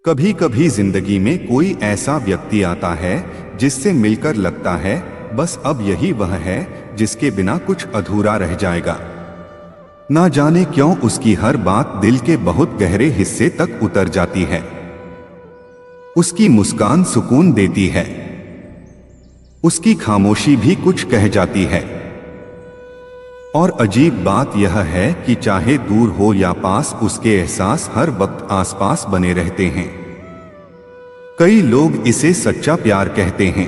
कभी कभी जिंदगी में कोई ऐसा व्यक्ति आता है जिससे मिलकर लगता है बस अब यही वह है जिसके बिना कुछ अधूरा रह जाएगा। ना जाने क्यों उसकी हर बात दिल के बहुत गहरे हिस्से तक उतर जाती है। उसकी मुस्कान सुकून देती है, उसकी खामोशी भी कुछ कह जाती है। और अजीब बात यह है कि चाहे दूर हो या पास, उसके एहसास हर वक्त आसपास बने रहते हैं। कई लोग इसे सच्चा प्यार कहते हैं,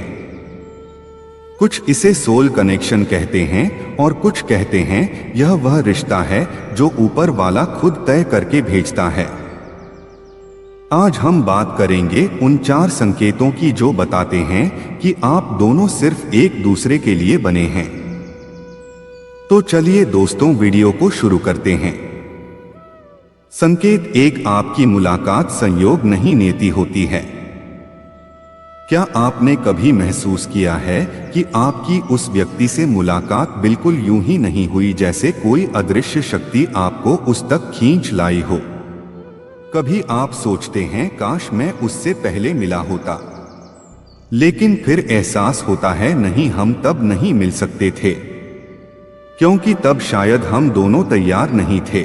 कुछ इसे सोल कनेक्शन कहते हैं और कुछ कहते हैं यह वह रिश्ता है जो ऊपर वाला खुद तय करके भेजता है। आज हम बात करेंगे उन 4 संकेतों की जो बताते हैं कि आप दोनों सिर्फ एक दूसरे के लिए बने हैं। तो चलिए दोस्तों, वीडियो को शुरू करते हैं। संकेत 1, आपकी मुलाकात संयोग नहीं, नियति होती है। क्या आपने कभी महसूस किया है कि आपकी उस व्यक्ति से मुलाकात बिल्कुल यूं ही नहीं हुई, जैसे कोई अदृश्य शक्ति आपको उस तक खींच लाई हो? कभी आप सोचते हैं काश मैं उससे पहले मिला होता, लेकिन फिर एहसास होता है नहीं, हम तब नहीं मिल सकते थे क्योंकि तब शायद हम दोनों तैयार नहीं थे।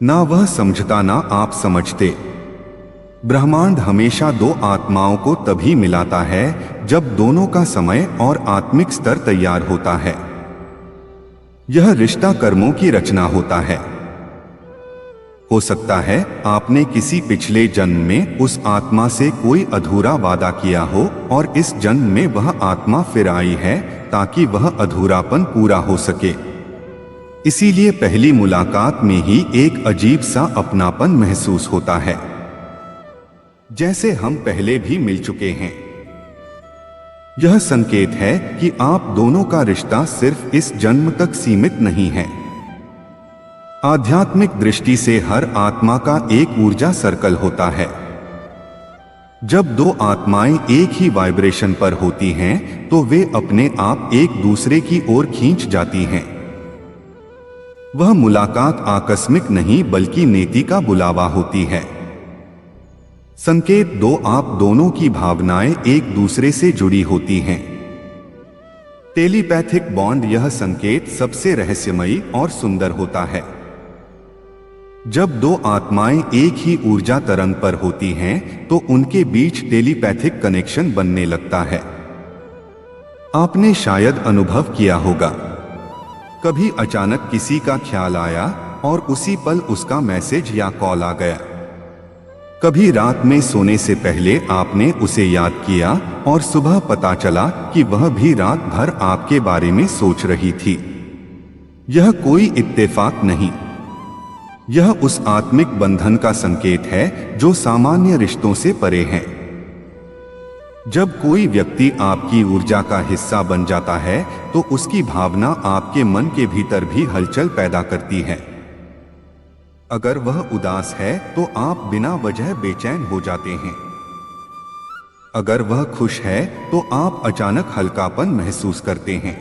ना वह समझता ना आप समझते। ब्रह्मांड हमेशा 2 आत्माओं को तभी मिलाता है जब दोनों का समय और आत्मिक स्तर तैयार होता है। यह रिश्ता कर्मों की रचना होता है। हो सकता है आपने किसी पिछले जन्म में उस आत्मा से कोई अधूरा वादा किया हो और इस जन्म में वह आत्मा फिर आई है ताकि वह अधूरापन पूरा हो सके। इसीलिए पहली मुलाकात में ही एक अजीब सा अपनापन महसूस होता है, जैसे हम पहले भी मिल चुके हैं। यह संकेत है कि आप दोनों का रिश्ता सिर्फ इस जन्म तक सीमित नहीं है। आध्यात्मिक दृष्टि से हर आत्मा का एक ऊर्जा सर्कल होता है। जब 2 आत्माएं एक ही वाइब्रेशन पर होती हैं तो वे अपने आप एक दूसरे की ओर खींच जाती हैं। वह मुलाकात आकस्मिक नहीं बल्कि नेति का बुलावा होती है। संकेत 2, आप दोनों की भावनाएं एक दूसरे से जुड़ी होती हैं। टेलीपैथिक बॉन्ड, यह संकेत सबसे रहस्यमयी और सुंदर होता है। जब 2 आत्माएं एक ही ऊर्जा तरंग पर होती हैं तो उनके बीच टेलीपैथिक कनेक्शन बनने लगता है। आपने शायद अनुभव किया होगा, कभी अचानक किसी का ख्याल आया और उसी पल उसका मैसेज या कॉल आ गया। कभी रात में सोने से पहले आपने उसे याद किया और सुबह पता चला कि वह भी रात भर आपके बारे में सोच रही थी। यह कोई इत्तेफाक नहीं, यह उस आत्मिक बंधन का संकेत है जो सामान्य रिश्तों से परे है। जब कोई व्यक्ति आपकी ऊर्जा का हिस्सा बन जाता है तो उसकी भावना आपके मन के भीतर भी हलचल पैदा करती है। अगर वह उदास है तो आप बिना वजह बेचैन हो जाते हैं। अगर वह खुश है तो आप अचानक हल्कापन महसूस करते हैं।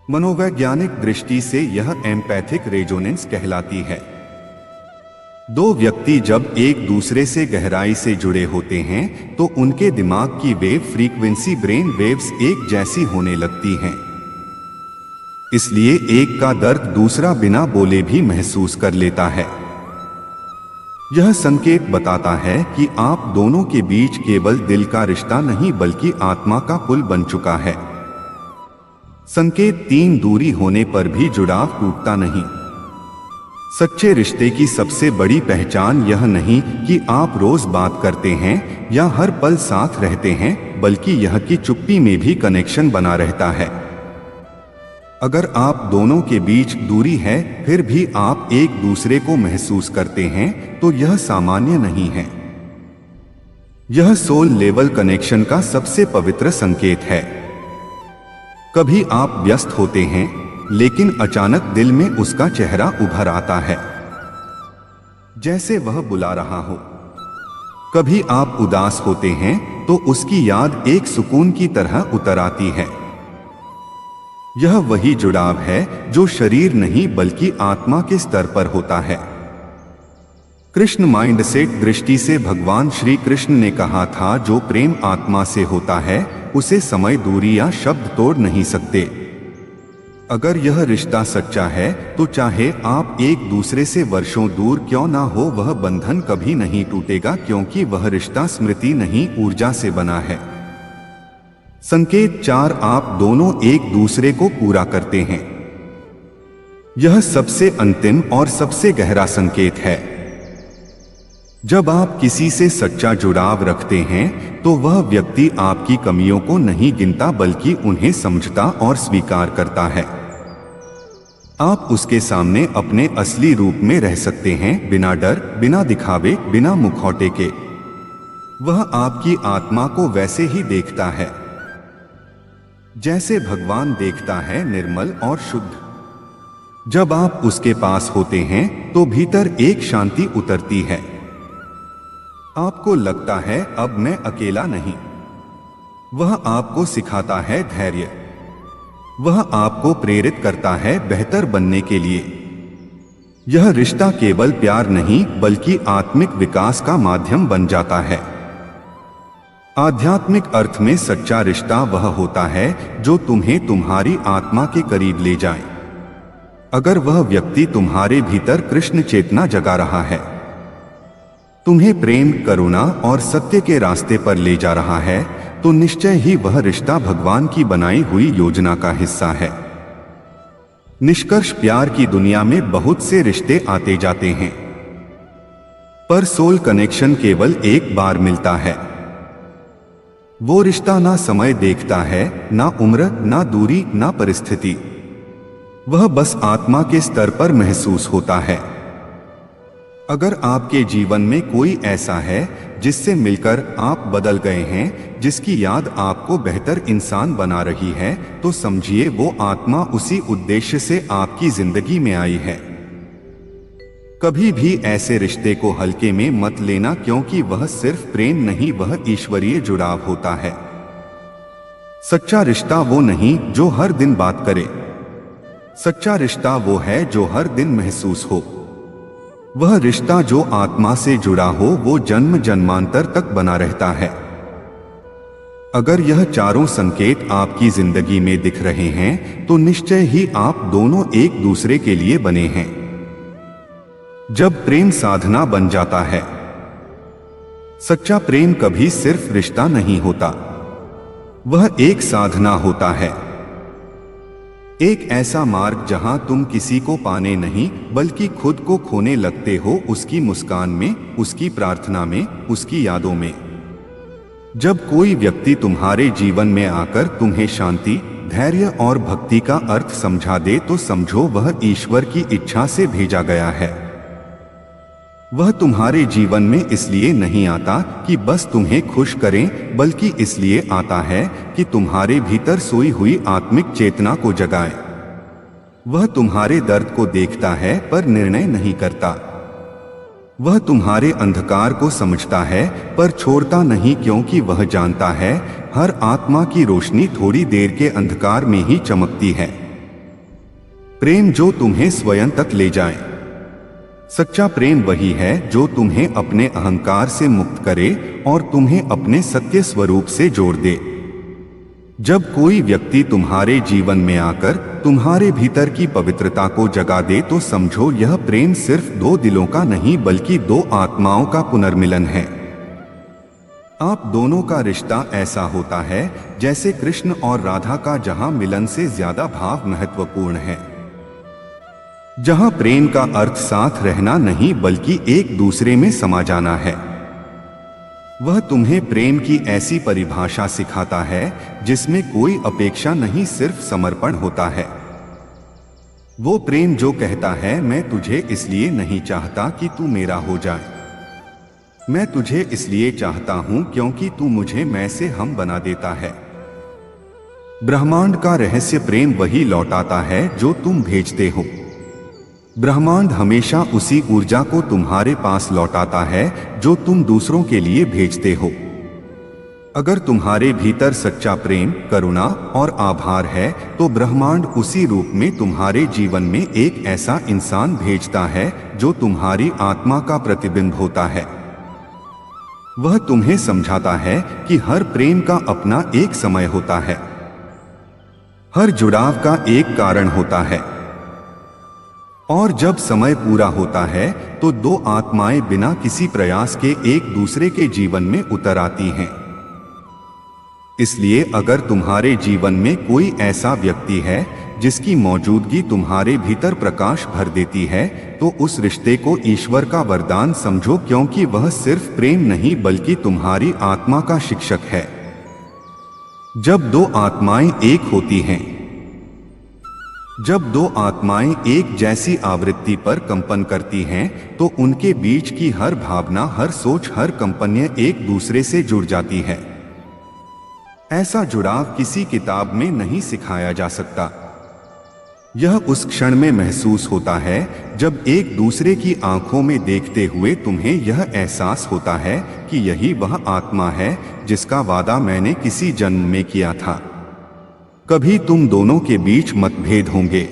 मनोवैज्ञानिक दृष्टि से यह एम्पैथिक रेजोनेंस कहलाती है। 2 व्यक्ति जब एक दूसरे से गहराई से जुड़े होते हैं तो उनके दिमाग की वेव फ्रीक्वेंसी, ब्रेन वेव्स एक जैसी होने लगती हैं। इसलिए एक का दर्द दूसरा बिना बोले भी महसूस कर लेता है। यह संकेत बताता है कि आप दोनों के बीच केवल दिल का रिश्ता नहीं बल्कि आत्मा का पुल बन चुका है। संकेत 3, दूरी होने पर भी जुड़ाव टूटता नहीं। सच्चे रिश्ते की सबसे बड़ी पहचान यह नहीं कि आप रोज बात करते हैं या हर पल साथ रहते हैं, बल्कि यह कि चुप्पी में भी कनेक्शन बना रहता है। अगर आप दोनों के बीच दूरी है फिर भी आप एक दूसरे को महसूस करते हैं तो यह सामान्य नहीं है। यह सोल लेवल कनेक्शन का सबसे पवित्र संकेत है। कभी आप व्यस्त होते हैं लेकिन अचानक दिल में उसका चेहरा उभर आता है, जैसे वह बुला रहा हो। कभी आप उदास होते हैं तो उसकी याद एक सुकून की तरह उतर आती है। यह वही जुड़ाव है जो शरीर नहीं बल्कि आत्मा के स्तर पर होता है। कृष्ण माइंडसेट दृष्टि से भगवान श्री कृष्ण ने कहा था, जो प्रेम आत्मा से होता है उसे समय, दूरी या शब्द तोड़ नहीं सकते। अगर यह रिश्ता सच्चा है तो चाहे आप एक दूसरे से वर्षों दूर क्यों ना हो, वह बंधन कभी नहीं टूटेगा, क्योंकि वह रिश्ता स्मृति नहीं, ऊर्जा से बना है। संकेत 4, आप दोनों एक दूसरे को पूरा करते हैं। यह सबसे अंतिम और सबसे गहरा संकेत है। जब आप किसी से सच्चा जुड़ाव रखते हैं तो वह व्यक्ति आपकी कमियों को नहीं गिनता, बल्कि उन्हें समझता और स्वीकार करता है। आप उसके सामने अपने असली रूप में रह सकते हैं, बिना डर, बिना दिखावे, बिना मुखौटे के। वह आपकी आत्मा को वैसे ही देखता है जैसे भगवान देखता है, निर्मल और शुद्ध। जब आप उसके पास होते हैं तो भीतर एक शांति उतरती है। आपको लगता है अब मैं अकेला नहीं। वह आपको सिखाता है धैर्य। वह आपको प्रेरित करता है बेहतर बनने के लिए। यह रिश्ता केवल प्यार नहीं बल्कि आत्मिक विकास का माध्यम बन जाता है। आध्यात्मिक अर्थ में सच्चा रिश्ता वह होता है जो तुम्हें तुम्हारी आत्मा के करीब ले जाए। अगर वह व्यक्ति तुम्हारे भीतर कृष्ण चेतना जगा रहा है, तुम्हें प्रेम, करुणा और सत्य के रास्ते पर ले जा रहा है, तो निश्चय ही वह रिश्ता भगवान की बनाई हुई योजना का हिस्सा है। निष्कर्ष, प्यार की दुनिया में बहुत से रिश्ते आते जाते हैं, पर सोल कनेक्शन केवल एक बार मिलता है। वो रिश्ता ना समय देखता है, ना उम्र, ना दूरी, ना परिस्थिति। वह बस आत्मा के स्तर पर महसूस होता है। अगर आपके जीवन में कोई ऐसा है जिससे मिलकर आप बदल गए हैं, जिसकी याद आपको बेहतर इंसान बना रही है, तो समझिए वो आत्मा उसी उद्देश्य से आपकी जिंदगी में आई है। कभी भी ऐसे रिश्ते को हल्के में मत लेना, क्योंकि वह सिर्फ प्रेम नहीं, वह ईश्वरीय जुड़ाव होता है। सच्चा रिश्ता वो नहीं जो हर दिन बात करे। सच्चा रिश्ता वो है जो हर दिन महसूस हो। वह रिश्ता जो आत्मा से जुड़ा हो, वो जन्म जन्मांतर तक बना रहता है। अगर यह चारों संकेत आपकी जिंदगी में दिख रहे हैं तो निश्चय ही आप दोनों एक दूसरे के लिए बने हैं। जब प्रेम साधना बन जाता है, सच्चा प्रेम कभी सिर्फ रिश्ता नहीं होता, वह एक साधना होता है। एक ऐसा मार्ग जहां तुम किसी को पाने नहीं बल्कि खुद को खोने लगते हो, उसकी मुस्कान में, उसकी प्रार्थना में, उसकी यादों में। जब कोई व्यक्ति तुम्हारे जीवन में आकर तुम्हें शांति, धैर्य और भक्ति का अर्थ समझा दे, तो समझो वह ईश्वर की इच्छा से भेजा गया है। वह तुम्हारे जीवन में इसलिए नहीं आता कि बस तुम्हें खुश करें, बल्कि इसलिए आता है कि तुम्हारे भीतर सोई हुई आत्मिक चेतना को जगाए। वह तुम्हारे दर्द को देखता है पर निर्णय नहीं करता। वह तुम्हारे अंधकार को समझता है पर छोड़ता नहीं, क्योंकि वह जानता है हर आत्मा की रोशनी थोड़ी देर के अंधकार में ही चमकती है। प्रेम जो तुम्हें स्वयं तक ले जाए। सच्चा प्रेम वही है जो तुम्हें अपने अहंकार से मुक्त करे और तुम्हें अपने सत्य स्वरूप से जोड़ दे। जब कोई व्यक्ति तुम्हारे जीवन में आकर तुम्हारे भीतर की पवित्रता को जगा दे, तो समझो यह प्रेम सिर्फ दो दिलों का नहीं बल्कि दो आत्माओं का पुनर्मिलन है। आप दोनों का रिश्ता ऐसा होता है जैसे कृष्ण और राधा का, जहां मिलन से ज्यादा भाव महत्वपूर्ण है। जहां प्रेम का अर्थ साथ रहना नहीं बल्कि एक दूसरे में समा जाना है। वह तुम्हें प्रेम की ऐसी परिभाषा सिखाता है जिसमें कोई अपेक्षा नहीं, सिर्फ समर्पण होता है। वो प्रेम जो कहता है, मैं तुझे इसलिए नहीं चाहता कि तू मेरा हो जाए, मैं तुझे इसलिए चाहता हूं क्योंकि तू मुझे मैं से हम बना देता है। ब्रह्मांड का रहस्य प्रेम वही लौटाता है जो तुम भेजते हो। ब्रह्मांड हमेशा उसी ऊर्जा को तुम्हारे पास लौटाता है जो तुम दूसरों के लिए भेजते हो। अगर तुम्हारे भीतर सच्चा प्रेम, करुणा और आभार है तो ब्रह्मांड उसी रूप में तुम्हारे जीवन में एक ऐसा इंसान भेजता है जो तुम्हारी आत्मा का प्रतिबिंब होता है। वह तुम्हें समझाता है कि हर प्रेम का अपना एक समय होता है, हर जुड़ाव का एक कारण होता है, और जब समय पूरा होता है तो दो आत्माएं बिना किसी प्रयास के एक दूसरे के जीवन में उतर आती हैं। इसलिए अगर तुम्हारे जीवन में कोई ऐसा व्यक्ति है जिसकी मौजूदगी तुम्हारे भीतर प्रकाश भर देती है तो उस रिश्ते को ईश्वर का वरदान समझो, क्योंकि वह सिर्फ प्रेम नहीं बल्कि तुम्हारी आत्मा का शिक्षक है। जब दो आत्माएं एक होती हैं, जब दो आत्माएं एक जैसी आवृत्ति पर कंपन करती हैं तो उनके बीच की हर भावना, हर सोच, हर कंपन एक दूसरे से जुड़ जाती है। ऐसा जुड़ाव किसी किताब में नहीं सिखाया जा सकता। यह उस क्षण में महसूस होता है जब एक दूसरे की आंखों में देखते हुए तुम्हें यह एहसास होता है कि यही वह आत्मा है जिसका वादा मैंने किसी जन्म में किया था। कभी तुम दोनों के बीच मतभेद होंगे,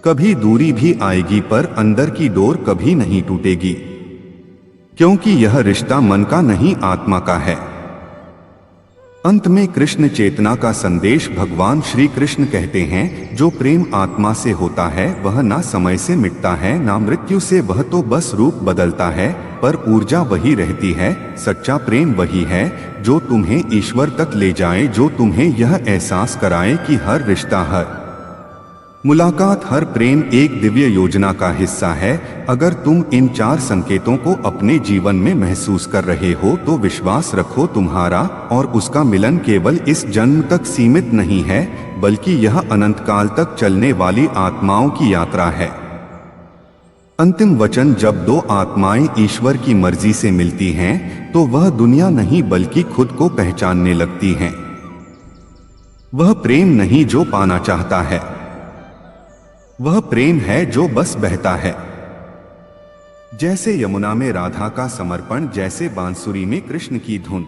कभी दूरी भी आएगी, पर अंदर की डोर कभी नहीं टूटेगी, क्योंकि यह रिश्ता मन का नहीं, आत्मा का है। अंत में कृष्ण चेतना का संदेश भगवान श्री कृष्ण कहते हैं, जो प्रेम आत्मा से होता है वह ना समय से मिटता है ना मृत्यु से, वह तो बस रूप बदलता है पर ऊर्जा वही रहती है। सच्चा प्रेम वही है जो तुम्हें ईश्वर तक ले जाए, जो तुम्हें यह एहसास कराए कि हर रिश्ता, हर मुलाकात, हर प्रेम एक दिव्य योजना का हिस्सा है। अगर तुम इन 4 संकेतों को अपने जीवन में महसूस कर रहे हो तो विश्वास रखो, तुम्हारा और उसका मिलन केवल इस जन्म तक सीमित नहीं है बल्कि यह अनंत काल तक चलने वाली आत्माओं की यात्रा है। अंतिम वचन, जब दो आत्माएं ईश्वर की मर्जी से मिलती हैं तो वह दुनिया नहीं बल्कि खुद को पहचानने लगती हैं। वह प्रेम नहीं जो पाना चाहता है, वह प्रेम है जो बस बहता है। जैसे यमुना में राधा का समर्पण, जैसे बांसुरी में कृष्ण की धुन।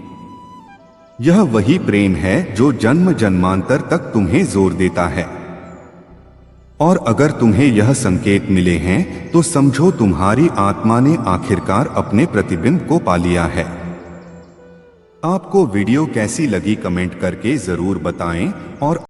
यह वही प्रेम है जो जन्म जन्मांतर तक तुम्हें जोर देता है। और अगर तुम्हें यह संकेत मिले हैं तो समझो तुम्हारी आत्मा ने आखिरकार अपने प्रतिबिंब को पा लिया है। आपको वीडियो कैसी लगी कमेंट करके जरूर बताएं और